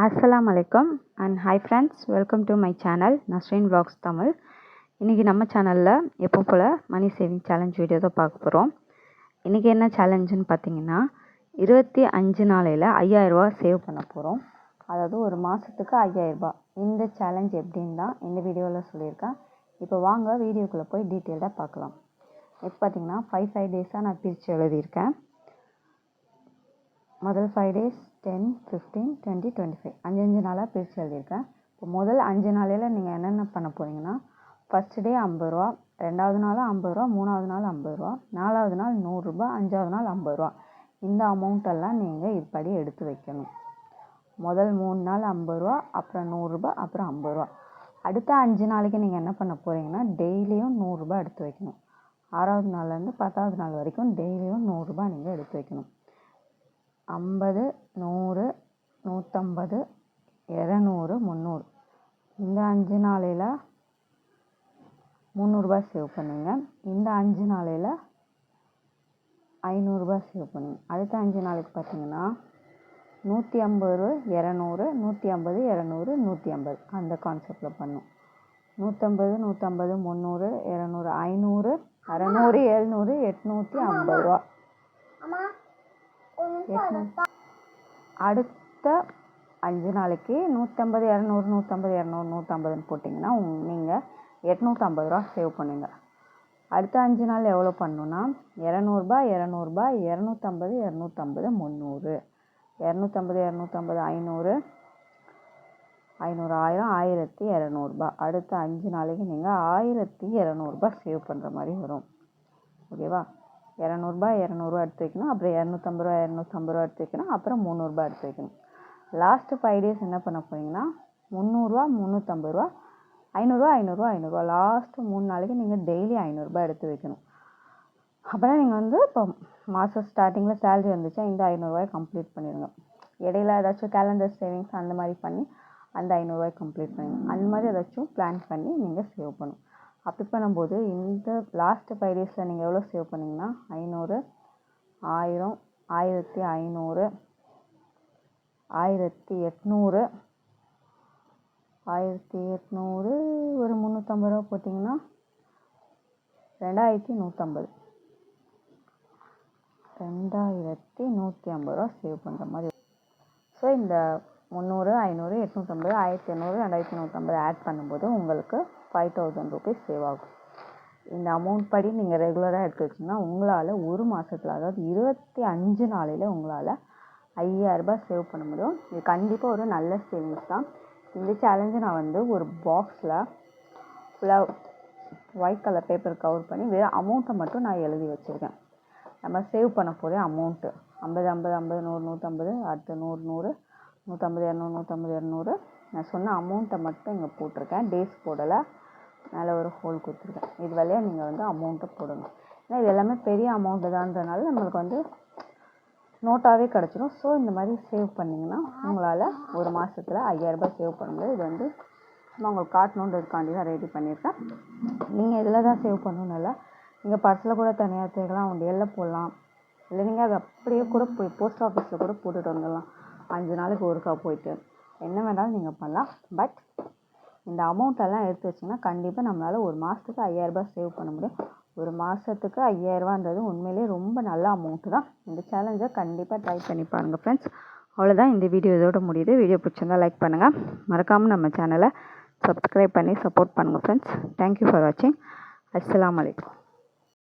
அஸ்ஸலாமு அலைக்கும் and hi friends, welcome to my channel Nasreen vlogs Tamil. இன்றைக்கி நம்ம சேனலில் எப்போ போல் மணி சேவிங் சேலஞ்ச் வீடியோ தான் பார்க்க போகிறோம். இன்றைக்கி என்ன சேலஞ்சுன்னு பார்த்தீங்கன்னா 25 நாளையில் 5000 ரூபா சேவ் பண்ண போகிறோம். அதாவது ஒரு மாதத்துக்கு 5000 ரூபா. இந்த சேலஞ்ச் எப்படின்னு தான் இந்த வீடியோவில் சொல்லியிருக்கேன். இப்போ வாங்க வீடியோக்குள்ளே போய் டீட்டெயில்டாக பார்க்கலாம். இப்போ பார்த்தீங்கன்னா 5 டேஸாக நான் பிரித்து எழுதியிருக்கேன். முதல் 5 டேஸ் 10, 15, 20, 25 5 நாளாக பிரித்து எழுதியிருக்கேன். இப்போ முதல் 5 நாளையில் நீங்கள் என்னென்ன பண்ண போகிறீங்கன்னா, ஃபஸ்ட்டு டே 50 ரூபா, ரெண்டாவது நாள் 50 ரூபா, மூணாவது நாள் 50 ரூபா, நாலாவது நாள் 100 ரூபா, அஞ்சாவது நாள் 50 ரூபா. இந்த அமௌண்ட்டெல்லாம் நீங்கள் இதுபடி எடுத்து வைக்கணும். முதல் 3 நாள் 50 ரூபா, அப்புறம் 100 ரூபா, அப்புறம் 50 ரூபா. அடுத்த 5 நாளைக்கு நீங்கள் என்ன பண்ண போகிறீங்கன்னா, டெய்லியும் 100 ரூபா எடுத்து வைக்கணும். 6வது நாள்லேருந்து 10வது நாள் வரைக்கும் டெய்லியும் 100 ரூபா நீங்கள் எடுத்து வைக்கணும். 50, 100, 150, 200, 300 இந்த 5 நாளையில் 300 ரூபா சேவ் பண்ணுங்க. இந்த 5 நாளையில் 500 ரூபா சேவ் பண்ணுங்க. அடுத்த 5 நாளைக்கு பார்த்தீங்கன்னா 150, 200, 150, 200, 150 அந்த கான்செப்டில் பண்ணும். 150, 150, 300, 200, 500, 600, 700, 850 ரூபா. அடுத்த 5 நாளைக்கு 150, 200, 150, 200, 150ன்னு போட்டிங்கன்னா நீங்கள் 850 ரூபா சேவ் பண்ணுங்க. அடுத்த 5 நாள் எவ்வளோ பண்ணணுன்னா 200 ரூபா, 200 ரூபா, 250, 250, 300, 250, 250, 500, 500, 1000, 1200 ரூபா. அடுத்த 5 நாளைக்கு நீங்கள் 1200 ரூபா சேவ் பண்ணுற மாதிரி வரும். ஓகேவா? 200 ரூபா, 200 ரூபா எடுத்து வைக்கணும். அப்புறம் 250 ரூபா, 250 ரூபா எடுத்து வைக்கணும். அப்புறம் 300 ரூபா எடுத்து வைக்கணும். லாஸ்ட்டு 5 டேஸ் என்ன பண்ண போகிறீங்கன்னா 300 ரூபா, 350 ரூபா, 500 ரூபா, 500 ரூபா, 500 ரூபா. லாஸ்ட்டு 3 நாளைக்கு நீங்கள் டெய்லி 500 ரூபா எடுத்து வைக்கணும். அப்போதான் நீங்கள் இப்போ மாதம் ஸ்டார்டிங்கில் சேலரி வந்துச்சா இந்த 500 ரூபாயை கம்ப்ளீட் பண்ணிடுங்க. இடையில ஏதாச்சும் கேலண்டர் சேவிங்ஸ் அந்த மாதிரி பண்ணி அந்த 500 ரூபாயை கம்ப்ளீட் பண்ணிடுங்க. அந்த மாதிரி ஏதாச்சும் பிளான் பண்ணி நீங்கள் சேவ் பண்ணணும். அப்படி பண்ணும்போது இந்த லாஸ்ட்டு 5 டேஸில் நீங்கள் எவ்வளோ சேவ் பண்ணிங்கன்னா 500, 1000, 1500, 1800, 1800 ஒரு 350 ரூபா போட்டிங்கன்னா 2150, 2150 ரூபா சேவ் பண்ணுற மாதிரி. ஸோ இந்த 300, 500, 850, 1800, 2150 ஆட் பண்ணும்போது உங்களுக்கு 5000 ருபீஸ் சேவ் ஆகும். இந்த அமௌண்ட் படி நீங்கள் ரெகுலராக எடுத்து வச்சிங்கன்னா உங்களால் ஒரு மாதத்தில், அதாவது 25 நாளையில் உங்களால் 5000 ரூபாய் சேவ் பண்ண முடியும். இது கண்டிப்பாக ஒரு நல்ல சேவிங்ஸ் தான். இந்த சேலஞ்சை நான் ஒரு பாக்ஸில் ஃபுல்லாக ஒயிட் கலர் பேப்பர் கவர் பண்ணி வெறும் அமௌண்ட்டை மட்டும் நான் எழுதி வச்சுருக்கேன். நம்ம சேவ் பண்ண போகிற அமௌண்ட்டு 50, 50, 50, 100, 150, அடுத்து 100, 100, 150, 200, 150, 200 நான் சொன்ன அமௌண்ட்டை மட்டும் இங்கே போட்டிருக்கேன். டேஸ் போடலை, மேலே ஒரு ஹோல் கொடுத்துருக்கேன். இது வழியாக நீங்கள் அமௌண்ட்டை போடணும். ஏன்னா இது எல்லாமே பெரிய அமௌண்ட்டு தான்றனால நம்மளுக்கு நோட்டாகவே கிடச்சிடும். ஸோ இந்த மாதிரி சேவ் பண்ணிங்கன்னா உங்களால் ஒரு மாதத்தில் 5000 ரூபாய் சேவ் பண்ண முடியும். இது சும்மா உங்களுக்கு காட்டணுன்றதுக்காண்டி தான் ரெடி பண்ணியிருக்கேன். நீங்கள் இதில் தான் சேவ் பண்ணணும்னால நீங்கள் பர்ஸில் கூட தனியாக தேக்கலாம், உண்டியலில் போடலாம். இல்லை நீங்கள் அதை அப்படியே கூட போய் போஸ்ட் ஆஃபீஸில் கூட போட்டுட்டு வந்துடலாம். 5 நாளைக்கு ஒருக்கா போயிட்டு என்ன வேணாலும் நீங்கள் பண்ணலாம். பட் இந்த அமௌண்ட்டெல்லாம் எடுத்து வச்சிங்கன்னா கண்டிப்பாக நம்மளால் ஒரு மாதத்துக்கு 5000 ரூபாய் சேவ் பண்ண முடியும். ஒரு மாதத்துக்கு 5000 ரூபான்றது உண்மையிலே ரொம்ப நல்ல அமௌண்ட்டு தான். இந்த சேலஞ்சை கண்டிப்பாக ட்ரை பண்ணி பாருங்கள் ஃப்ரெண்ட்ஸ். அவ்வளோதான், இந்த வீடியோ இதோட முடியுது. வீடியோ பிடிச்சிருந்தால் லைக் பண்ணுங்கள். மறக்காமல் நம்ம சேனலை சப்ஸ்கிரைப் பண்ணி சப்போர்ட் பண்ணுங்கள் ஃப்ரெண்ட்ஸ். தேங்க்யூ ஃபார் வாட்சிங். அஸ்ஸலாமு அலைக்கும்.